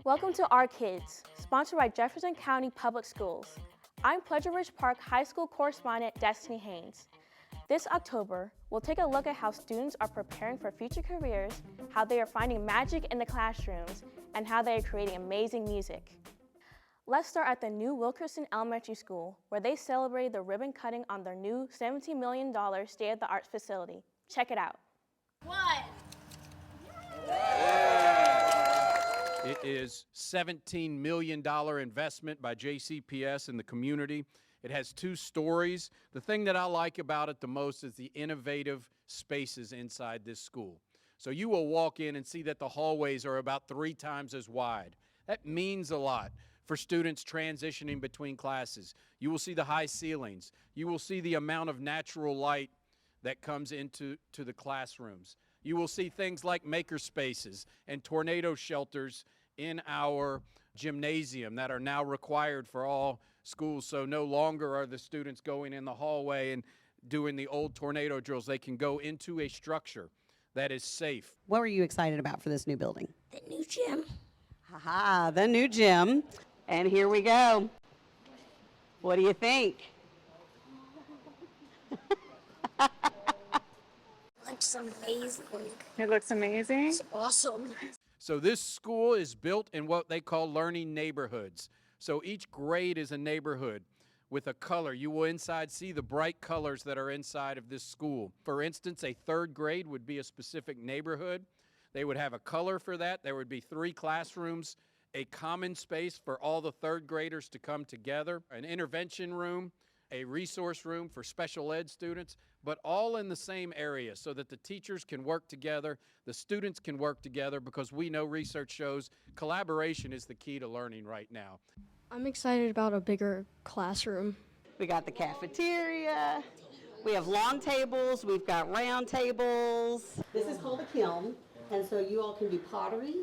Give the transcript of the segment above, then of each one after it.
Welcome to Our Kids, sponsored by Jefferson County Public Schools. I'm Pleasure Ridge Park High School correspondent Destinee Haynes. This October, we'll take a look at how students are preparing for future careers, how they are finding magic in the classrooms, and how they are creating amazing music. Let's start at the new Wilkerson Elementary School, where they celebrated the ribbon cutting on their new $17 million state-of-the-art facility. Check it out. It is $17 million investment by JCPS in the community. It has 2 stories. The thing that I like about it the most is the innovative spaces inside this school. So you will walk in and see that the hallways are about 3 times as wide. That means a lot for students transitioning between classes. You will see the high ceilings. You will see the amount of natural light that comes into the classrooms. You will see things like maker spaces and tornado shelters in our gymnasium that are now required for all schools. So no longer are the students going in the hallway and doing the old tornado drills. They can go into a structure that is safe. What were you excited about for this new building? The new gym. Haha, the new gym. And here we go. What do you think? Looks amazing. It looks amazing. It's awesome. So this school is built in what they call learning neighborhoods. So each grade is a neighborhood with a color. You will inside see the bright colors that are inside of this school. For instance, a 3rd grade would be a specific neighborhood. They would have a color for that. There would be 3 classrooms, a common space for all the 3rd graders to come together, an intervention room, a resource room for special ed students, but all in the same area so that the teachers can work together, the students can work together, because we know research shows collaboration is the key to learning right now. I'm excited about a bigger classroom. We got the cafeteria. We have long tables. We've got round tables. This is called a kiln, and so you all can do pottery,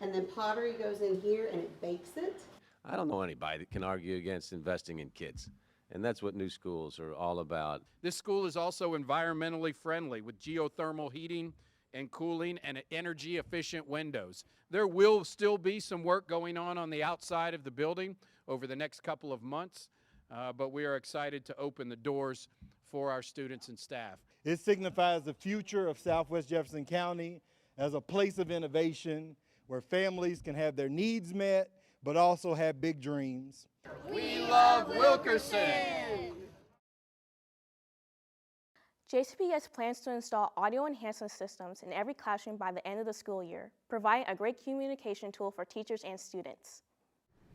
and then pottery goes in here and it bakes it. I don't know anybody that can argue against investing in kids. And that's what new schools are all about. This school is also environmentally friendly with geothermal heating and cooling and energy efficient windows. There will still be some work going on the outside of the building over the next couple of months, but we are excited to open the doors for our students and staff. It signifies the future of Southwest Jefferson County as a place of innovation where families can have their needs met, but also have big dreams. We love Wilkerson! JCPS plans to install audio enhancement systems in every classroom by the end of the school year, providing a great communication tool for teachers and students.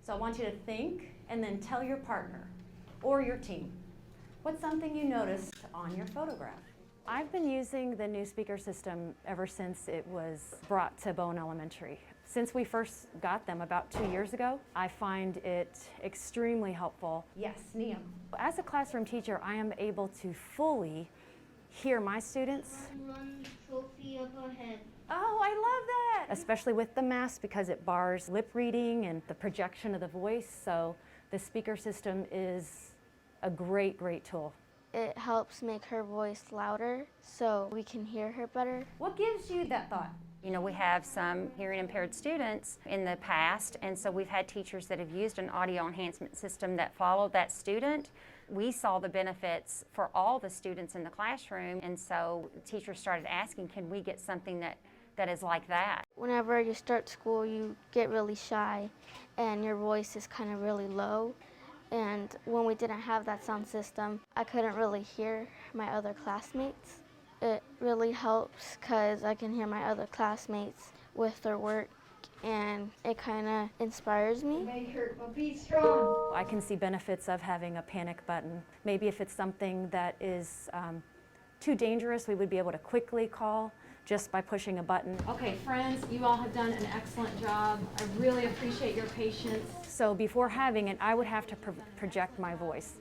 So I want you to think and then tell your partner or your team what's something you noticed on your photograph. I've been using the new speaker system ever since it was brought to Bowen Elementary. Since we first got them about 2 years ago, I find it extremely helpful. Yes, Neam. As a classroom teacher, I am able to fully hear my students. Run trophy up ahead. Oh, I love that! Especially with the mask, because it bars lip reading and the projection of the voice. So the speaker system is a great, great tool. It helps make her voice louder so we can hear her better. What gives you that thought? You know, we have some hearing impaired students in the past, and so we've had teachers that have used an audio enhancement system that followed that student. We saw the benefits for all the students in the classroom, and so teachers started asking, can we get something that is like that? Whenever you start school, you get really shy and your voice is kind of really low. And when we didn't have that sound system, I couldn't really hear my other classmates. It really helps because I can hear my other classmates with their work, and it kind of inspires me. Make her be strong. I can see benefits of having a panic button. Maybe if it's something that is too dangerous, we would be able to quickly call just by pushing a button. Okay, friends, you all have done an excellent job. I really appreciate your patience. So before having it, I would have to project my voice.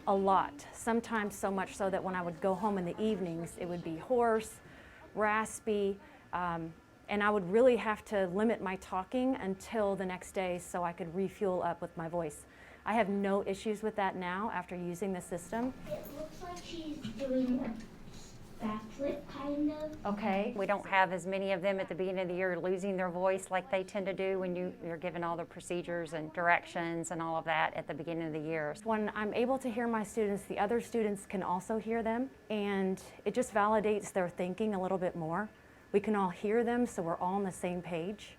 A lot, sometimes so much so that when I would go home in the evenings, it would be hoarse, raspy, and I would really have to limit my talking until the next day so I could refuel up with my voice. I have no issues with that now after using the system. It looks like she's doing a backflip kind Kind of. Okay. We don't have as many of them at the beginning of the year losing their voice like they tend to do when you're given all the procedures and directions and all of that at the beginning of the year. When I'm able to hear my students, the other students can also hear them, and it just validates their thinking a little bit more. We can all hear them, so we're all on the same page.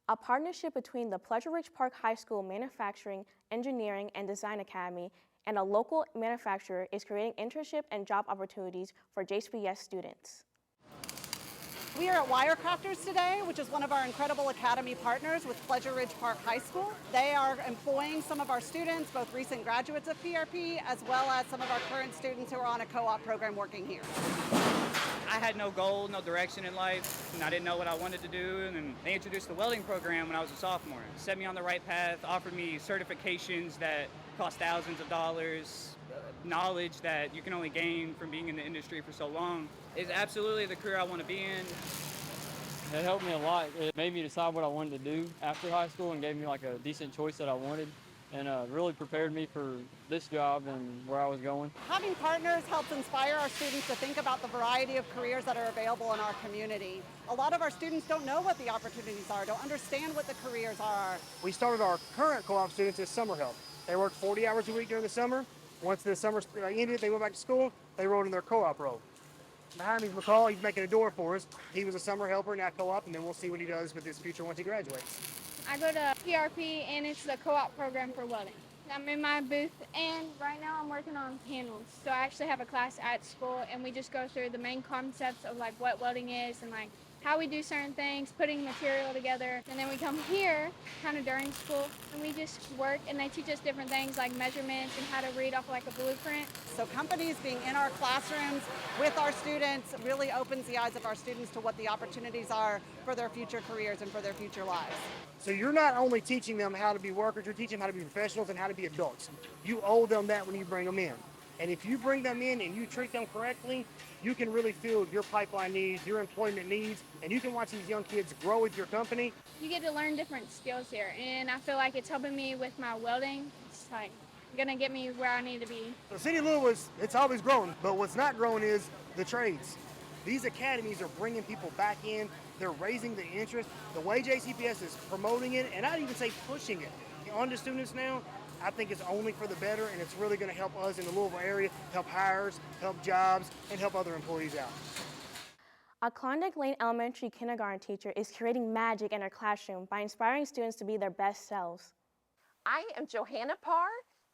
A partnership between the Pleasure Ridge Park High School Manufacturing, Engineering, and Design Academy and a local manufacturer is creating internship and job opportunities for JCPS students. We are at Wirecutters today, which is one of our incredible academy partners with Pleasure Ridge Park High School. They are employing some of our students, both recent graduates of PRP, as well as some of our current students who are on a co-op program working here. I had no goal, no direction in life, and I didn't know what I wanted to do, and then they introduced the welding program when I was a sophomore. Set me on the right path, offered me certifications that cost thousands of dollars, knowledge that you can only gain from being in the industry for so long. It's absolutely the career I want to be in. It helped me a lot. It made me decide what I wanted to do after high school and gave me like a decent choice that I wanted, and really prepared me for this job and where I was going. Having partners helps inspire our students to think about the variety of careers that are available in our community. A lot of our students don't know what the opportunities are, don't understand what the careers are. We started our current co-op students as summer help. They worked 40 hours a week during the summer. Once the summer ended, they went back to school, they rolled in their co-op role. Behind me is McCall, he's making a door for us. He was a summer helper in that co-op, and then we'll see what he does with his future once he graduates. I go to PRP, and it's the co-op program for welding. I'm in my booth, and right now I'm working on panels. So I actually have a class at school, and we just go through the main concepts of like what welding is and like how we do certain things, putting material together. And then we come here kind of during school, and we just work, and they teach us different things like measurements and how to read off like a blueprint. So companies being in our classrooms with our students really opens the eyes of our students to what the opportunities are for their future careers and for their future lives. So you're not only teaching them how to be workers, you're teaching them how to be professionals and how to be adults. You owe them that when you bring them in. And if you bring them in and you treat them correctly, you can really fill your pipeline needs, your employment needs, and you can watch these young kids grow with your company. You get to learn different skills here, and I feel like it's helping me with my welding. It's like gonna get me where I need to be. The city of Louisville, it's always growing, but what's not growing is the trades. These academies are bringing people back in. They're raising the interest. The way JCPS is promoting it, and I'd even say pushing it onto students now, I think it's only for the better, and it's really going to help us in the Louisville area, help hires, help jobs, and help other employees out. A Klondike Lane Elementary kindergarten teacher is creating magic in her classroom by inspiring students to be their best selves. I am Johanna Parr,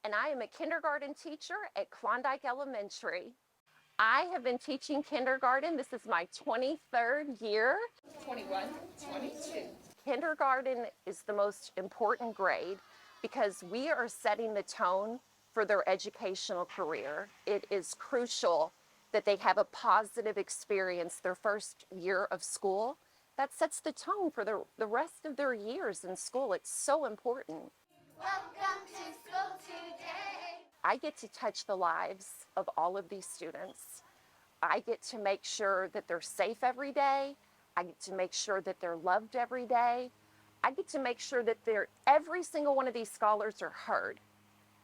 and I am a kindergarten teacher at Klondike Elementary. I have been teaching kindergarten. This is my 23rd year. 21, 22. Kindergarten is the most important grade because we are setting the tone for their educational career. It is crucial that they have a positive experience their first year of school. That sets the tone for the rest of their years in school. It's so important. Welcome to school today. I get to touch the lives of all of these students. I get to make sure that they're safe every day. I get to make sure that they're loved every day. I get to make sure that every single one of these scholars are heard.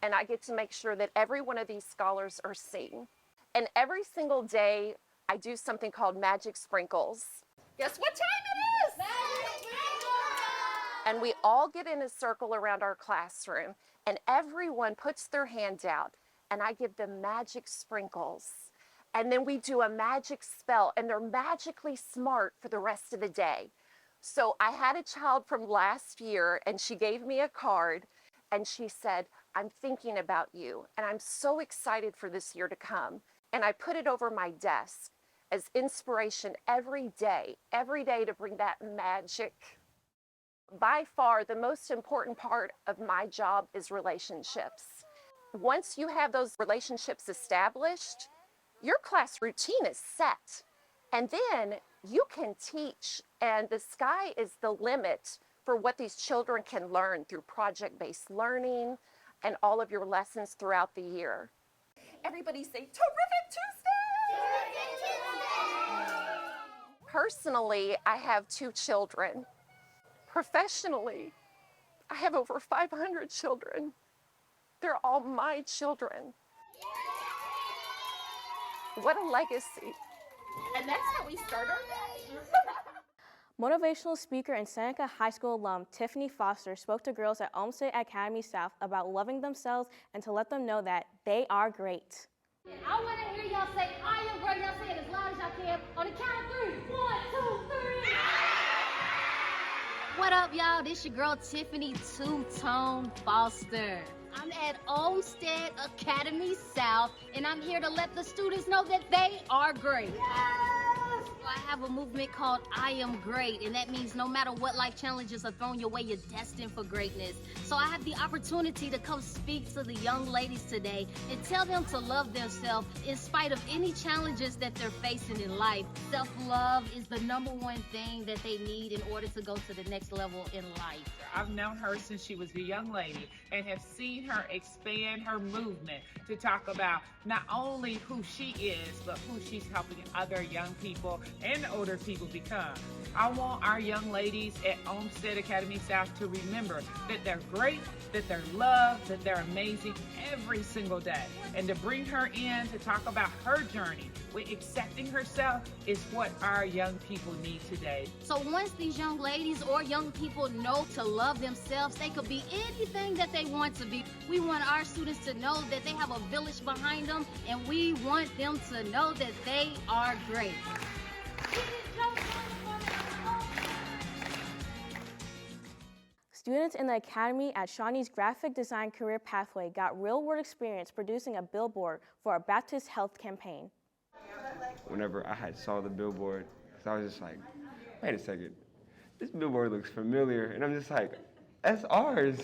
And I get to make sure that every one of these scholars are seen. And every single day, I do something called Magic Sprinkles. Guess what time it is? Magic Sprinkles! And we all get in a circle around our classroom, and everyone puts their hand out, and I give them magic sprinkles. And then we do a magic spell, and they're magically smart for the rest of the day. So I had a child from last year, and she gave me a card, and she said, I'm thinking about you, and I'm so excited for this year to come. And I put it over my desk as inspiration every day to bring that magic. By far, the most important part of my job is relationships. Once you have those relationships established, your class routine is set. And then you can teach, and the sky is the limit for what these children can learn through project-based learning and all of your lessons throughout the year. Everybody say, Terrific Tuesday! Terrific Tuesday! Personally, I have 2 children. Professionally, I have over 500 children. They're all my children. What a legacy. And that's how we start our day. Motivational speaker and Seneca High School alum Tiffany Foster spoke to girls at Olmsted Academy South about loving themselves and to let them know that they are great. I want to hear y'all say, I am great. Y'all say it as loud as y'all can. On the count of 3. 1, 2, 3. What up, y'all? This your girl, Tiffany Two-Tone Foster. I'm at Olmsted Academy South, and I'm here to let the students know that they are great. Yes! I have a movement called I Am Great, and that means no matter what life challenges are thrown your way, you're destined for greatness. So I have the opportunity to come speak to the young ladies today and tell them to love themselves in spite of any challenges that they're facing in life. Self-love is the #1 thing that they need in order to go to the next level in life. I've known her since she was a young lady and have seen her expand her movement to talk about not only who she is, but who she's helping other young people and older people become. I want our young ladies at Olmsted Academy South to remember that they're great, that they're loved, that they're amazing every single day. And to bring her in to talk about her journey with accepting herself is what our young people need today. So once these young ladies or young people know to love themselves, they could be anything that they want to be. We want our students to know that they have a village behind them, and we want them to know that they are great. Students in the Academy at Shawnee's Graphic Design Career Pathway got real-world experience producing a billboard for a Baptist health campaign. Whenever I had saw the billboard, I was just like, wait a second, this billboard looks familiar, and I'm just like, that's ours,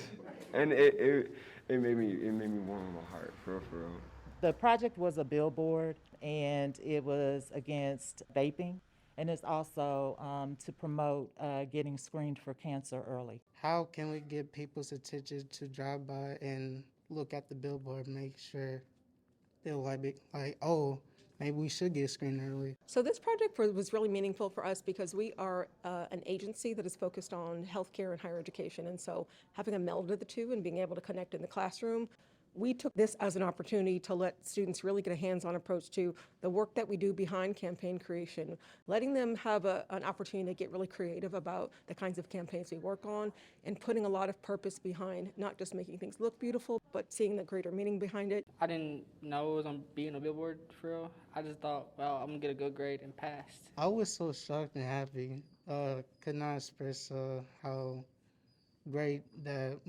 and it made me warm my heart, for real. The project was a billboard, and it was against vaping, and it's also to promote getting screened for cancer early. How can we get people's attention to drive by and look at the billboard, make sure they'll like, oh, maybe we should get screened early. So this project was really meaningful for us because we are an agency that is focused on healthcare and higher education, and so having a meld of the two and being able to connect in the classroom, we took this as an opportunity to let students really get a hands-on approach to the work that we do behind campaign creation, letting them have an opportunity to get really creative about the kinds of campaigns we work on, and putting a lot of purpose behind not just making things look beautiful, but seeing the greater meaning behind it. I didn't know it was on being a billboard for real. I just thought, well, I'm gonna get a good grade and passed. I was so shocked and happy. Could not express how great that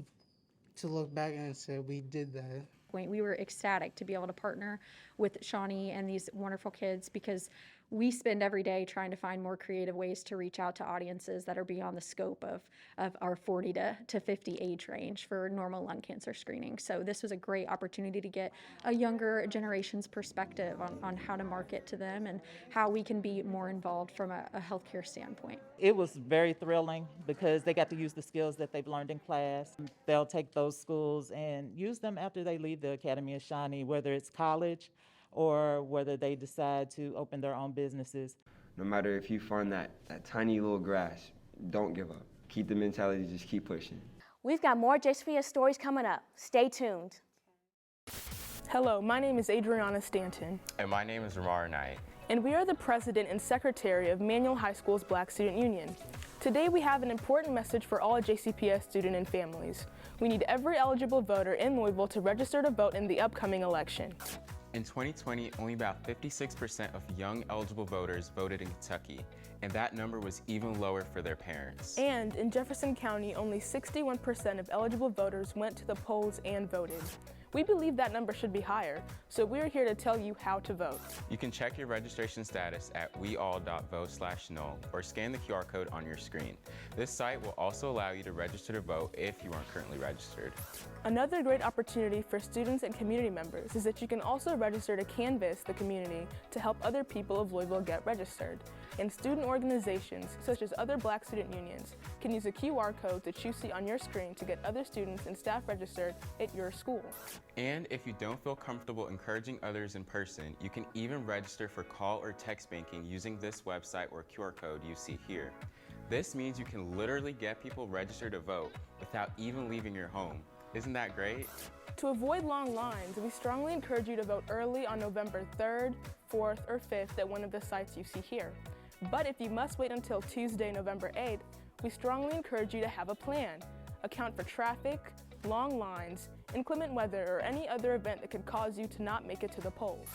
to look back and say we did that. We were ecstatic to be able to partner with Shawnee and these wonderful kids because we spend every day trying to find more creative ways to reach out to audiences that are beyond the scope of our 40 to 50 age range for normal lung cancer screening. So this was a great opportunity to get a younger generation's perspective on how to market to them and how we can be more involved from a healthcare standpoint. It was very thrilling because they got to use the skills that they've learned in class. They'll take those skills and use them after they leave the Academy of Shawnee, whether it's college or whether they decide to open their own businesses. No matter if you find that tiny little grass, don't give up. Keep the mentality, just keep pushing. We've got more JCPS stories coming up. Stay tuned. Hello, my name is Adriana Stanton. And my name is Ramar Knight. And we are the president and secretary of Manual High School's Black Student Union. Today we have an important message for all JCPS student and families. We need every eligible voter in Louisville to register to vote in the upcoming election. In 2020, only about 56% of young eligible voters voted in Kentucky, and that number was even lower for their parents. And in Jefferson County, only 61% of eligible voters went to the polls and voted. We believe that number should be higher, so we're here to tell you how to vote. You can check your registration status at weall.vote/null or scan the QR code on your screen. This site will also allow you to register to vote if you aren't currently registered. Another great opportunity for students and community members is that you can also register to canvass the community to help other people of Louisville get registered. And student organizations, such as other Black student unions, can use a QR code that you see on your screen to get other students and staff registered at your school. And if you don't feel comfortable encouraging others in person, you can even register for call or text banking using this website or QR code you see here. This means you can literally get people registered to vote without even leaving your home. Isn't that great? To avoid long lines, we strongly encourage you to vote early on November 3rd, 4th, or 5th at one of the sites you see here. But if you must wait until Tuesday, November 8th, we strongly encourage you to have a plan. Account for traffic, long lines, inclement weather, or any other event that could cause you to not make it to the polls.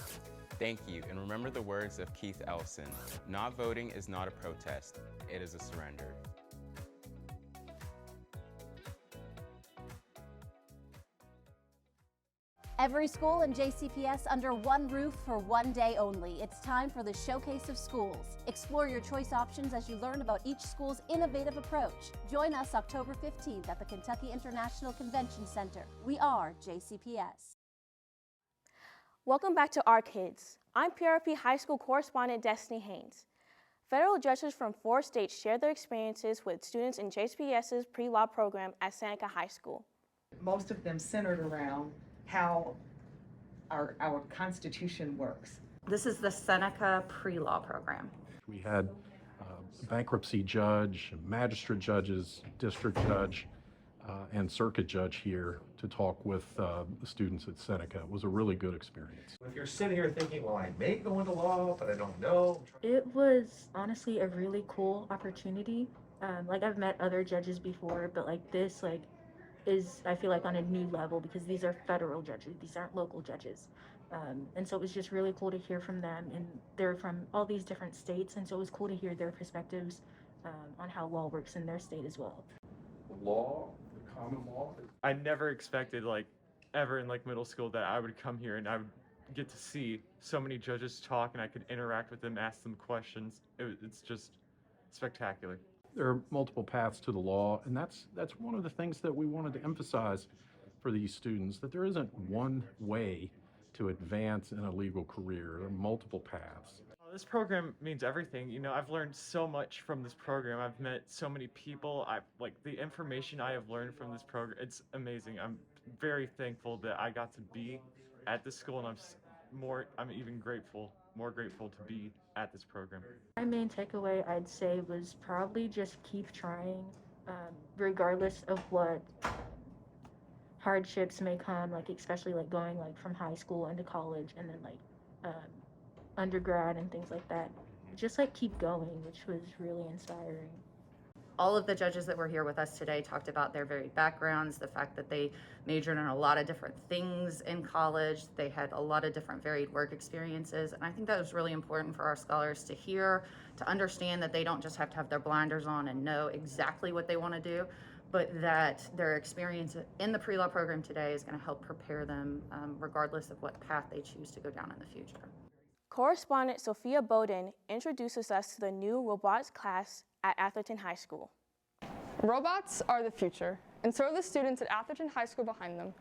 Thank you, and remember the words of Keith Elson. Not voting is not a protest, it is a surrender. Every school in JCPS under one roof for one day only. It's time for the Showcase of Schools. Explore your choice options as you learn about each school's innovative approach. Join us October 15th at the Kentucky International Convention Center. We are JCPS. Welcome back to Our Kids. I'm PRP High School correspondent Destinee Haynes. Federal judges from 4 states shared their experiences with students in JCPS's pre-law program at Seneca High School. Most of them centered around how our Constitution works. This is the Seneca pre-law program. We had a bankruptcy judge, magistrate judges, district judge, and circuit judge here to talk with the students at Seneca. It was a really good experience. If you're sitting here thinking, well, I may go into law, but I don't know. It was honestly a really cool opportunity. Like I've met other judges before, but like this, is I feel like on a new level because these are federal judges, these aren't local judges. And so it was just really cool to hear from them, and they're from all these different states, and so it was cool to hear their perspectives on how law works in their state as well. Law, the common law. I never expected ever in middle school that I would come here and I would get to see so many judges talk and I could interact with them, ask them questions. It's just spectacular. There are multiple paths to the law, and that's one of the things that we wanted to emphasize for these students, that there isn't one way to advance in a legal career. There are multiple paths. This program means everything. You know, I've learned so much from this program. I've met so many people. The information I have learned from this program, it's amazing. I'm very thankful that I got to be at this school, and I'm even more grateful to be at this program. My main takeaway, I'd say, was probably just keep trying, regardless of what hardships may come, especially going from high school into college and then undergrad and things like that. Just keep going, which was really inspiring. All of the judges that were here with us today talked about their varied backgrounds, the fact that they majored in a lot of different things in college. They had a lot of different varied work experiences. And I think that was really important for our scholars to hear, to understand that they don't just have to have their blinders on and know exactly what they want to do, but that their experience in the pre-law program today is going to help prepare them regardless of what path they choose to go down in the future. Correspondent Sophia Bowden introduces us to the new robotics class at Atherton High School. Robots are the future, and so are the students at Atherton High School behind them.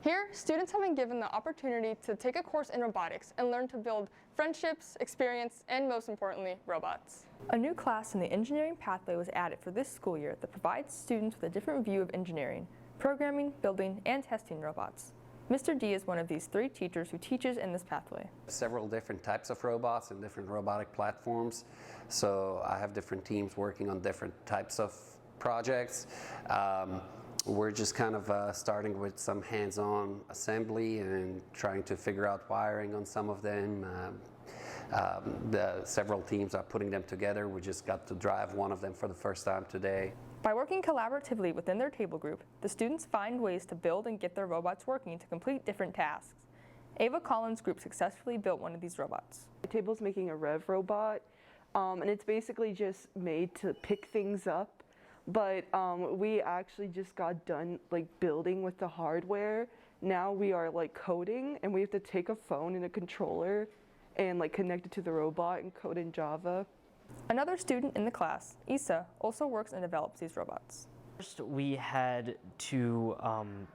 Here, students have been given the opportunity to take a course in robotics and learn to build friendships, experience, and most importantly, robots. A new class in the engineering pathway was added for this school year that provides students with a different view of engineering, programming, building, and testing robots. Mr. D is one of these 3 teachers who teaches in this pathway. Several different types of robots and different robotic platforms. So I have different teams working on different types of projects. We're just kind of starting with some hands-on assembly and trying to figure out wiring on some of them. Several teams are putting them together. We just got to drive one of them for the first time today. By working collaboratively within their table group, the students find ways to build and get their robots working to complete different tasks. Ava Collins' group successfully built one of these robots. The table's making a Rev robot, and it's basically just made to pick things up. But we actually just got done building with the hardware. Now we are coding, and we have to take a phone and a controller and connect it to the robot and code in Java. Another student in the class, Issa, also works and develops these robots. First, we had to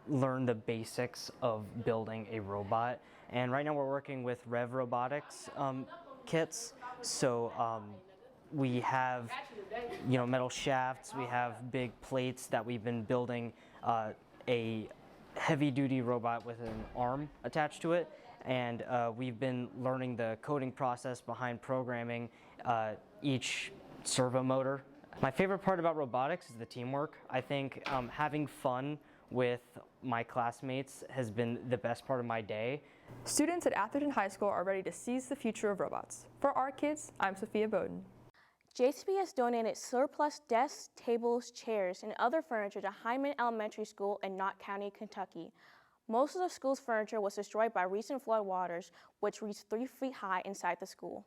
learn the basics of building a robot, and right now we're working with Robotics kits. So we have, metal shafts. We have big plates that we've been building a heavy-duty robot with an arm attached to it, and we've been learning the coding process behind programming each servo motor. My favorite part about robotics is the teamwork. I think having fun with my classmates has been the best part of my day. Students at Atherton High School are ready to seize the future of robots. For Our Kids, I'm Sophia Bowden. JCPS donated surplus desks, tables, chairs, and other furniture to Hyman Elementary School in Knott County, Kentucky. Most of the school's furniture was destroyed by recent flood waters, which reached 3 feet high inside the school.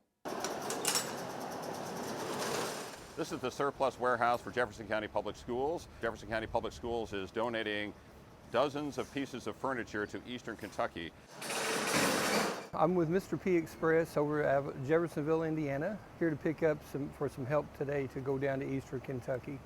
This is the surplus warehouse for Jefferson County Public Schools. Jefferson County Public Schools is donating dozens of pieces of furniture to Eastern Kentucky. I'm with Mr. P Express over at Jeffersonville, Indiana, here to pick up some help today to go down to Eastern Kentucky.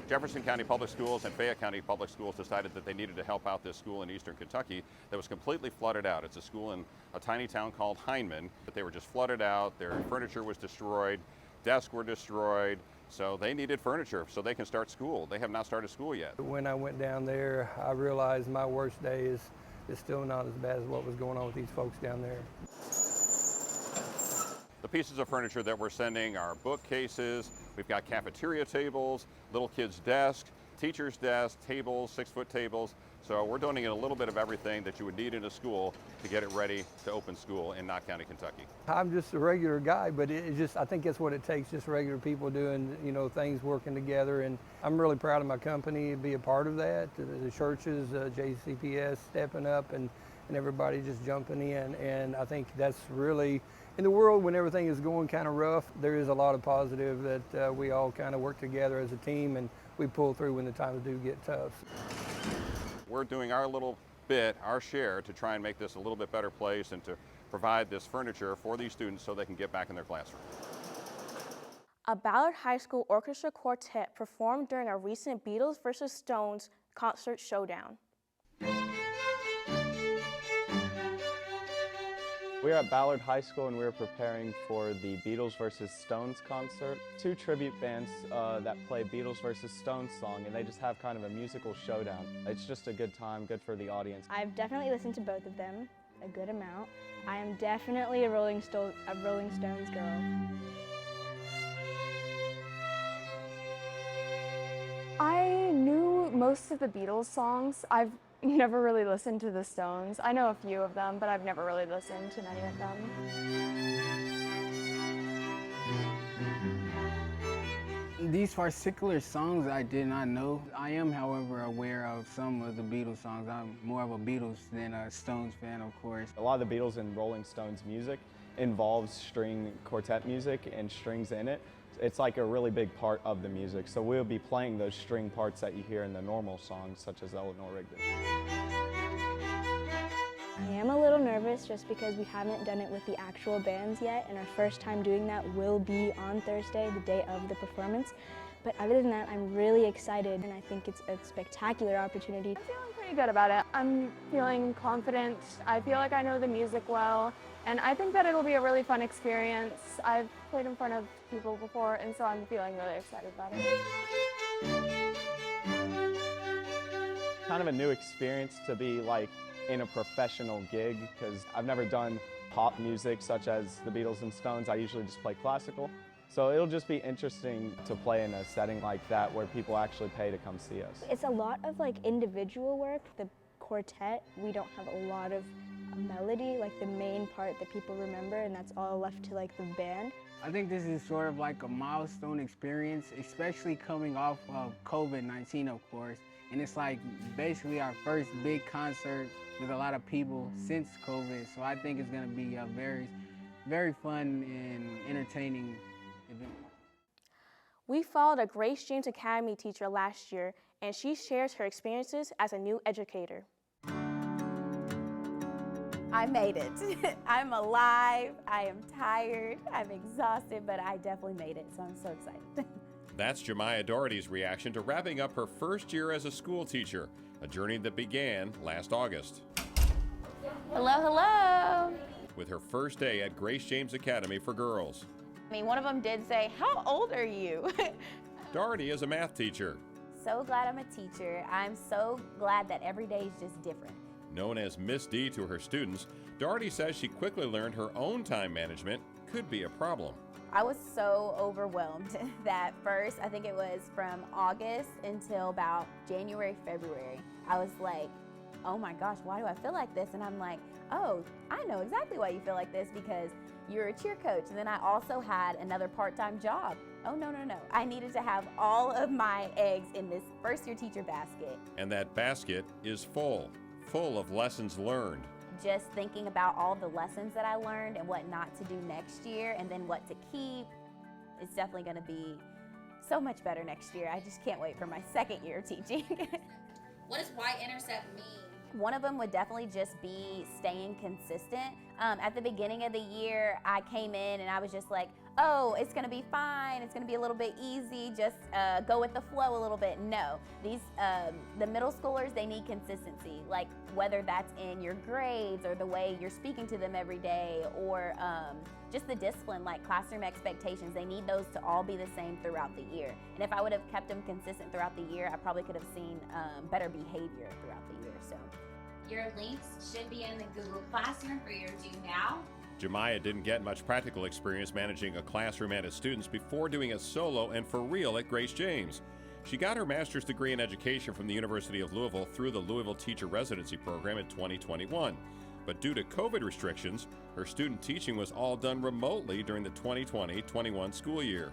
Jefferson County Public Schools and Fayette County Public Schools decided that they needed to help out this school in Eastern Kentucky that was completely flooded out. It's a school in a tiny town called Hyman, but they were just flooded out. Their furniture was destroyed, desks were destroyed, so they needed furniture so they can start school. They have not started school yet. When I went down there, I realized my worst day is still not as bad as what was going on with these folks down there. The pieces of furniture that we're sending are bookcases, we've got cafeteria tables, little kids' desks, teachers' desks, tables, 6-foot tables. So we're donating a little bit of everything that you would need in a school to get it ready to open school in Knott County, Kentucky. I'm just a regular guy, but I think that's what it takes, just regular people doing, things working together. And I'm really proud of my company to be a part of that. The churches, JCPS stepping up and everybody just jumping in. And I think that's really, in the world when everything is going kind of rough, there is a lot of positive that we all kind of work together as a team and we pull through when the times do get tough. We're doing our little bit, our share, to try and make this a little bit better place and to provide this furniture for these students so they can get back in their classroom. A Ballard High School orchestra quartet performed during a recent Beatles vs. Stones concert showdown. We're at Ballard High School and we're preparing for the Beatles vs. Stones concert. 2 tribute bands that play Beatles vs. Stones song, and they just have kind of a musical showdown. It's just a good time, good for the audience. I've definitely listened to both of them a good amount. I am definitely a Rolling Stones girl. I knew most of the Beatles songs. I've never really listened to the Stones. I know a few of them, but I've never really listened to many of them. These particular songs I did not know. I am, however, aware of some of the Beatles songs. I'm more of a Beatles than a Stones fan, of course. A lot of the Beatles and Rolling Stones music involves string quartet music and strings in it. It's like a really big part of the music, so we'll be playing those string parts that you hear in the normal songs, such as Eleanor Rigby. I am a little nervous just because we haven't done it with the actual bands yet, and our first time doing that will be on Thursday, the day of the performance. But other than that, I'm really excited, and I think it's a spectacular opportunity. I'm feeling pretty good about it. I'm feeling confident. I feel like I know the music well, and I think that it'll be a really fun experience. I've played in front of people before, and so I'm feeling really excited about it. Kind of a new experience to be like in a professional gig, because I've never done pop music such as the Beatles and Stones. I usually just play classical. So it'll just be interesting to play in a setting like that where people actually pay to come see us. It's a lot of individual work. The quartet, we don't have a lot of melody, the main part that people remember, and that's all left to the band. I think this is sort of like a milestone experience, especially coming off of COVID-19, of course. And it's basically our first big concert with a lot of people since COVID. So I think it's going to be a very, very fun and entertaining event. We followed a Grace James Academy teacher last year, and she shares her experiences as a new educator. I made it. I'm alive, I am tired, I'm exhausted, but I definitely made it, so I'm so excited. That's Jemiah Doherty's reaction to wrapping up her first year as a school teacher, a journey that began last August. Hello, hello. With her first day at Grace James Academy for Girls. One of them did say, "How old are you?" Doherty is a math teacher. So glad I'm a teacher. I'm so glad that every day is just different. Known as Miss D to her students, Doherty says she quickly learned her own time management could be a problem. I was so overwhelmed that first, I think it was from August until about January, February. I was like, oh my gosh, why do I feel like this? And I'm like, oh, I know exactly why you feel like this, because you're a cheer coach. And then I also had another part-time job. Oh, no. I needed to have all of my eggs in this first-year teacher basket. And that basket is full of lessons learned. Just thinking about all the lessons that I learned and what not to do next year and then what to keep. It's definitely going to be so much better next year. I just can't wait for my second year of teaching. What does Y-intercept mean? One of them would definitely just be staying consistent. At the beginning of the year, I came in and I was just like, oh, it's gonna be fine, it's gonna be a little bit easy, just go with the flow a little bit. No, the middle schoolers, they need consistency, like whether that's in your grades or the way you're speaking to them every day or just the discipline, like classroom expectations. They need those to all be the same throughout the year. And if I would have kept them consistent throughout the year, I probably could have seen better behavior throughout the year. So your links should be in the Google Classroom for your Do Now. Jemiah didn't get much practical experience managing a classroom and its students before doing it solo and for real at Grace James. She got her master's degree in education from the University of Louisville through the Louisville Teacher Residency Program in 2021. But due to COVID restrictions, her student teaching was all done remotely during the 2020-21 school year.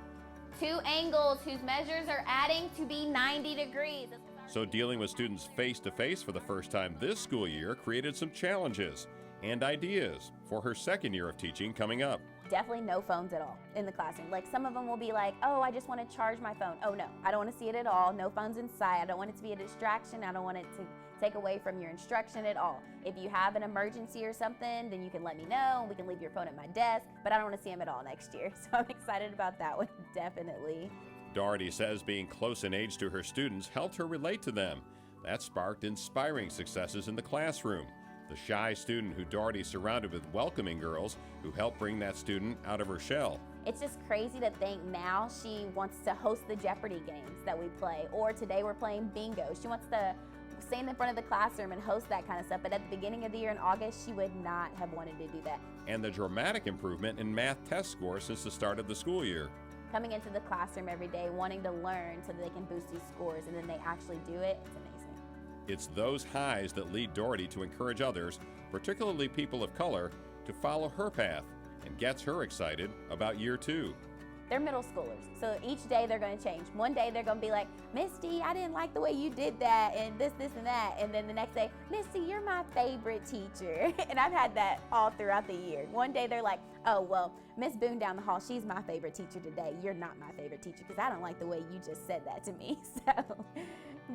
2 angles whose measures are adding to be 90 degrees. So dealing with students face-to-face for the first time this school year created some challenges and ideas for her second year of teaching coming up. Definitely no phones at all in the classroom. Like some of them will be like, oh, I just want to charge my phone. Oh no, I don't want to see it at all. No phones in sight. I don't want it to be a distraction. I don't want it to take away from your instruction at all. If you have an emergency or something, then you can let me know and we can leave your phone at my desk, but I don't want to see them at all next year. So I'm excited about that one, definitely. Doherty says being close in age to her students helped her relate to them. That sparked inspiring successes in the classroom. The shy student who Doherty surrounded with welcoming girls who helped bring that student out of her shell. It's just crazy to think now she wants to host the Jeopardy games that we play, or today we're playing bingo. She wants to stand in front of the classroom and host that kind of stuff, but at the beginning of the year in August, she would not have wanted to do that. And the dramatic improvement in math test scores since the start of the school year. Coming into the classroom every day, wanting to learn so that they can boost these scores, and then they actually do it, it's amazing. It's those highs that lead Doherty to encourage others, particularly people of color, to follow her path and gets her excited about year 2. They're middle schoolers, so each day they're going to change. One day they're going to be like, Misty, I didn't like the way you did that, and this, and that. And then the next day, Misty, you're my favorite teacher. And I've had that all throughout the year. One day they're like, oh, well, Miss Boone down the hall, she's my favorite teacher today. You're not my favorite teacher because I don't like the way you just said that to me. So,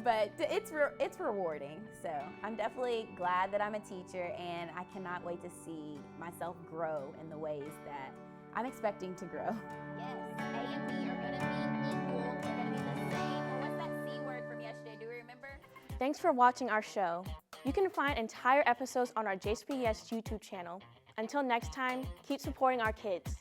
but it's rewarding. So I'm definitely glad that I'm a teacher, and I cannot wait to see myself grow in the ways that I'm expecting to grow. Yes, A and B are going to be equal. They're going to be the same. What's that C word from yesterday? Do we remember? Thanks for watching our show. You can find entire episodes on our JCPS YouTube channel. Until next time, keep supporting our kids.